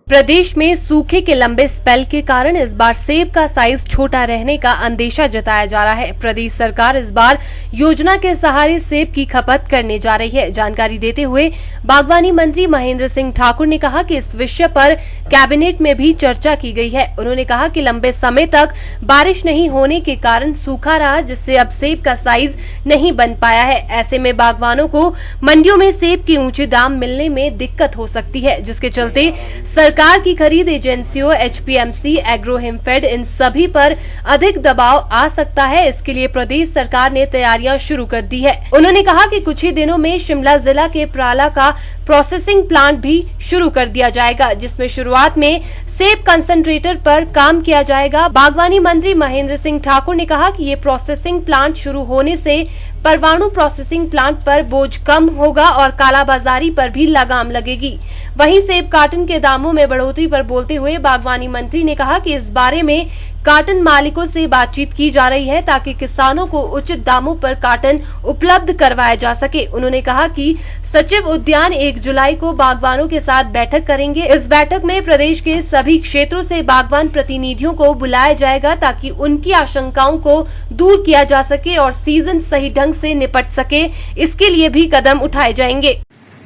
प्रदेश में सूखे के लंबे स्पेल के कारण इस बार सेब का साइज छोटा रहने का अंदेशा जताया जा रहा है। प्रदेश सरकार इस बार योजना के सहारे सेब की खपत करने जा रही है। जानकारी देते हुए बागवानी मंत्री महेंद्र सिंह ठाकुर ने कहा कि इस विषय पर कैबिनेट में भी चर्चा की गई है। उन्होंने कहा कि लंबे समय तक बारिश नहीं होने के कारण सूखा रहा, जिससे अब सेब का साइज नहीं बन पाया है। ऐसे में बागवानों को मंडियों में सेब के ऊंचे दाम मिलने में दिक्कत हो सकती है, जिसके चलते सरकार की खरीद एजेंसियों, एचपीएमसी, एग्रो हिमफेड, इन सभी पर अधिक दबाव आ सकता है। इसके लिए प्रदेश सरकार ने तैयारियां शुरू कर दी है। उन्होंने कहा कि कुछ ही दिनों में शिमला जिला के प्राला का प्रोसेसिंग प्लांट भी शुरू कर दिया जाएगा, जिसमें शुरुआत में सेब कंसंट्रेटर पर काम किया जाएगा। बागवानी मंत्री महेंद्र सिंह ठाकुर ने कहा कि ये प्रोसेसिंग प्लांट शुरू होने से परवाणु प्रोसेसिंग प्लांट पर बोझ कम होगा और कालाबाजारी पर भी लगाम लगेगी। वहीं सेब कार्टन के दामों में बढ़ोतरी पर बोलते हुए बागवानी मंत्री ने कहा कि इस बारे में कार्टन मालिकों से बातचीत की जा रही है, ताकि किसानों को उचित दामों पर कार्टन उपलब्ध करवाया जा सके। उन्होंने कहा कि सचिव उद्यान 1 जुलाई को बागवानों के साथ बैठक करेंगे। इस बैठक में प्रदेश के सभी क्षेत्रों से बागवान प्रतिनिधियों को बुलाया जाएगा, ताकि उनकी आशंकाओं को दूर किया जा सके और सीजन सही ढंग से निपट सके। इसके लिए भी कदम उठाए जाएंगे।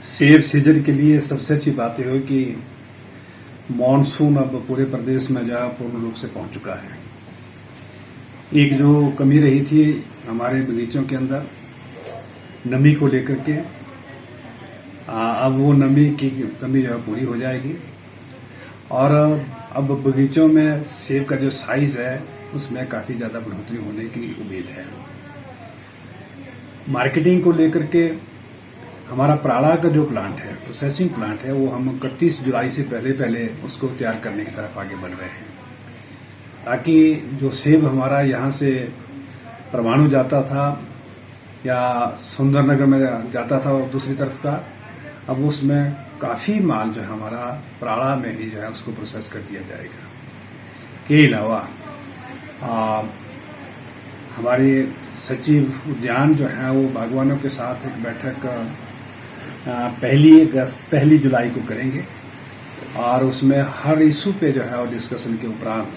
सेब सीजन के लिए सबसे अच्छी बात यह है कि मॉनसून अब पूरे प्रदेश में जो पूर्ण रूप से पहुंच चुका है। एक जो कमी रही थी हमारे बगीचों के अंदर नमी को लेकर के, अब वो नमी की कमी जो है पूरी हो जाएगी और अब बगीचों में सेब का जो साइज है उसमें काफी ज्यादा बढ़ोतरी होने की उम्मीद है। मार्केटिंग को लेकर के हमारा प्राला का जो प्लांट है, प्रोसेसिंग प्लांट है, वो हम 31 जुलाई से पहले उसको तैयार करने की तरफ आगे बढ़ रहे हैं, ताकि जो सेब हमारा यहाँ से परवाणु जाता था या सुंदरनगर में जाता था और दूसरी तरफ का, अब उसमें काफी माल जो है हमारा प्राला में ही जो है उसको प्रोसेस कर दिया जाएगा। के अलावा हमारे सचिव उद्यान जो है वो बागवानों के साथ एक बैठक 1 जुलाई को करेंगे और उसमें हर इशू पे जो है और डिस्कशन के उपरांत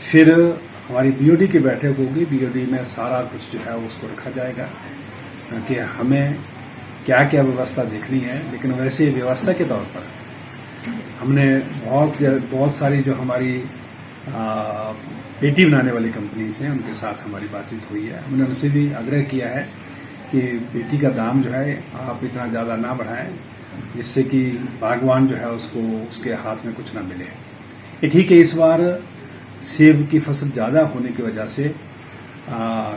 फिर हमारी बीओडी की बैठक होगी। बीओडी में सारा कुछ जो है उसको रखा जाएगा कि हमें क्या क्या व्यवस्था देखनी है। लेकिन वैसे व्यवस्था के तौर पर हमने बहुत सारी जो हमारी पेटी बनाने वाली कंपनीज हैं उनके साथ हमारी बातचीत हुई है। हमने उनसे भी आग्रह किया है कि पेटी का दाम जो है आप इतना ज़्यादा ना बढ़ाएं, जिससे कि बागवान जो है उसको उसके हाथ में कुछ ना मिले। ये ठीक है, इस बार सेब की फसल ज़्यादा होने की वजह से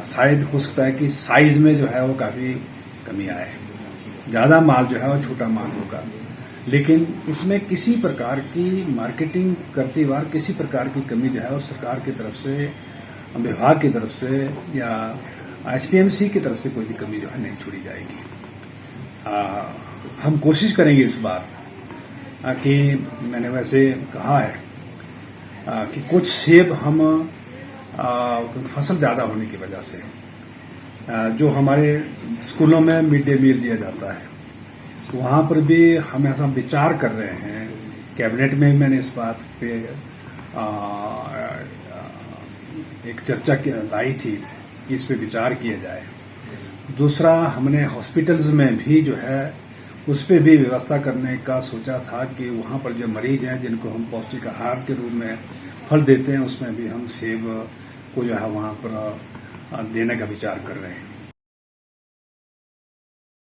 शायद हो सकता है कि साइज में जो है वो काफ़ी कमी आए, ज़्यादा माल जो है वो छोटा माल होगा, लेकिन उसमें किसी प्रकार की मार्केटिंग करते बार किसी प्रकार की कमी जो है वो सरकार की तरफ से, विभाग की तरफ से या एचपीएमसी की तरफ से कोई भी कमी जो है नहीं छोड़ी जाएगी। हम कोशिश करेंगे इस बार कि मैंने वैसे कहा है कि कुछ सेब हम फसल ज़्यादा होने की वजह से जो हमारे स्कूलों में मिड डे मील दिया जाता है वहाँ पर भी हम ऐसा विचार कर रहे हैं। कैबिनेट में मैंने इस बात पे एक चर्चा लाई थी कि इस पे विचार किया जाए। दूसरा, हमने हॉस्पिटल्स में भी जो है उस पे भी व्यवस्था करने का सोचा था कि वहाँ पर जो मरीज हैं जिनको हम पौष्टिक आहार के रूप में फल देते हैं, उसमें भी हम सेब को जो है वहाँ पर देने का विचार कर रहे हैं।